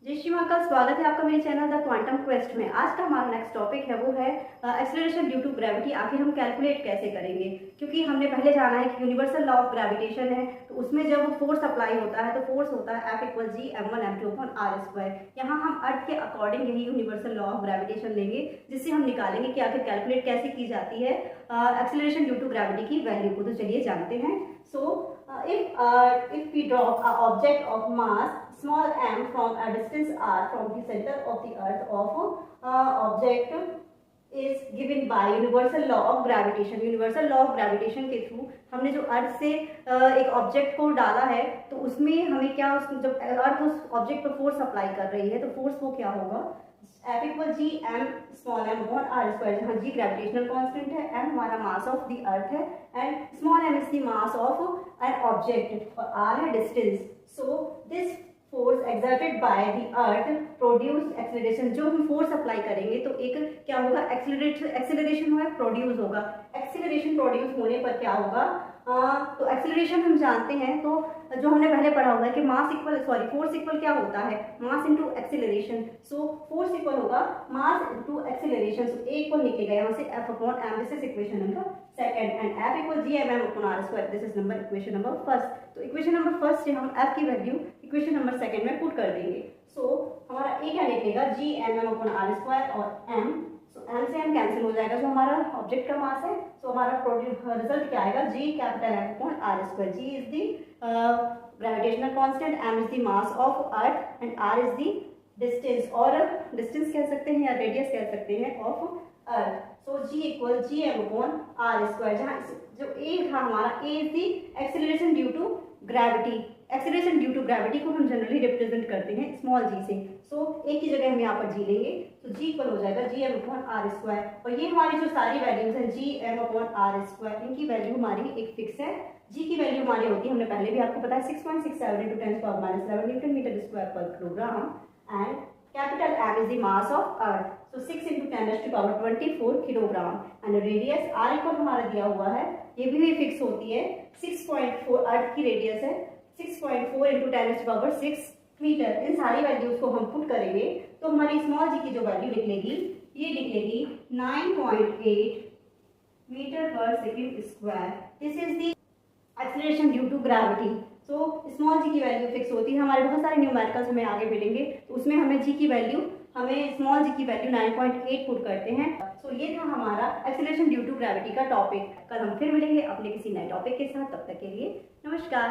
जय श्री महाकाल। स्वागत है आपका मेरे चैनल द क्वांटम क्वेस्ट में। आज का हमारा नेक्स्ट टॉपिक है वो है एक्सेलरेशन ड्यू टू ग्रेविटी। आखिर हम कैलकुलेट कैसे करेंगे, क्योंकि हमने पहले जाना है कि यूनिवर्सल लॉ ऑफ ग्रेविटेशन है, तो उसमें जब फोर्स अप्लाई होता है तो फोर्स होता है F = G m1m2/r²। यहाँ हम अर्थ के अकॉर्डिंग यही यूनिवर्सल लॉ ऑफ ग्रेविटेशन लेंगे, जिससे हम निकालेंगे कि आखिर कैलकुलेट कैसे की जाती है एक्सेलरेशन ड्यू टू ग्रेविटी की वैल्यू को। तो चलिए जानते हैं। If we drop an object of mass small m from a distance r from the center of the earth of object is given by universal law of gravitation। universal law of gravitation के through हमने जो अर्थ से एक object को डाला है, तो उसमें हमें क्या, जब अर्थ उस ऑब्जेक्ट पर फोर्स अप्लाई कर रही है तो फोर्स वो क्या होगा, F = G m/r², जहाँ G ग्रेविटेशनल कांस्टेंट है, m हमारा मास ऑफ द अर्थ है and small m is the mass of an object और r है distance. So this force exerted by the earth produce acceleration. जो हम force apply करेंगे तो एक क्या होगा, एक्सेलरेशन हुआ, प्रोड्यूस होगा। एक्सेलरेशन प्रोड्यूस होने पर क्या होगा, तो एक्सेलरेशन हम जानते हैं, तो जो हमने पहले पढ़ा होगा कि फोर्स इक्वल क्या होता है, mass into acceleration. So force equal होगा मास इनटू एक्सेलरेशन। सो ए इक्वल निकलेगा यहाँ से F/m। This is equation number second and F = G mm/r²। This is equation number first. तो इक्वेशन नंबर फर्स्ट से हम F की वैल्यू इक्वेशन नंबर सेकंड में put कर देंगे। सो हमारा ए क्या निकलेगा, G mm/r² और m। सो m से m कैंसिल हो जाएगा, जो हमारा ऑब्जेक्ट का मास है। सो हमारा रिजल्ट क्या आएगा, G F/r²। G is the gravitational constant, m is the mass of earth and r is the distance, और डिस्टेंस कह सकते हैं या रेडियस कह सकते हैं of earth. So G = G m/r²। जहाँ जो a था हमारा, a is the acceleration due to gravity. Acceleration due to gravity को हम जनरली रिप्रेजेंट करते हैं स्मॉल g से। सो एक ही जगह हम यहाँ पर g लेंगे, तो g इक्वल हो जाएगा G m/r²। और ये हमारी जो सारी वैल्यूज हैं G m/r², इनकी वैल्यू हमारी एक फिक्स है। g की वैल्यू हमारी होती है, हमने पहले भी आपको बताया, 6.67 × 10⁻11 न्यूटन मीटर स्क्वायर पर kilogram and capital M is the mass of earth, so 6 × 10⁻24 kilogram and radius r equal हमारा दिया हुआ है, ये भी फिक्स होती है 6.4। अर्थ की रेडियस है 6.4 × 10⁻6 मीटर। इन सारी वैल्यूज को हम पुट करेंगे तो हमारी स्मॉल g की जो वैल्यू निकलेगी, ये निकलेगी 9.8 मीटर/सेकंड²। This is the acceleration due to gravity. So small g की वैल्यू फिक्स होती है। हमारे बहुत सारे न्यूमेरिकल्स हमें आगे मिलेंगे, तो उसमें हमें g की वैल्यू, हमें स्मॉल g की वैल्यू 9.8 पुट करते हैं। सो ये था हमारा एक्सेलरेशन ड्यू टू ग्रेविटी का टॉपिक। कल हम फिर मिलेंगे अपने किसी नए टॉपिक के साथ। तब तक के लिए नमस्कार।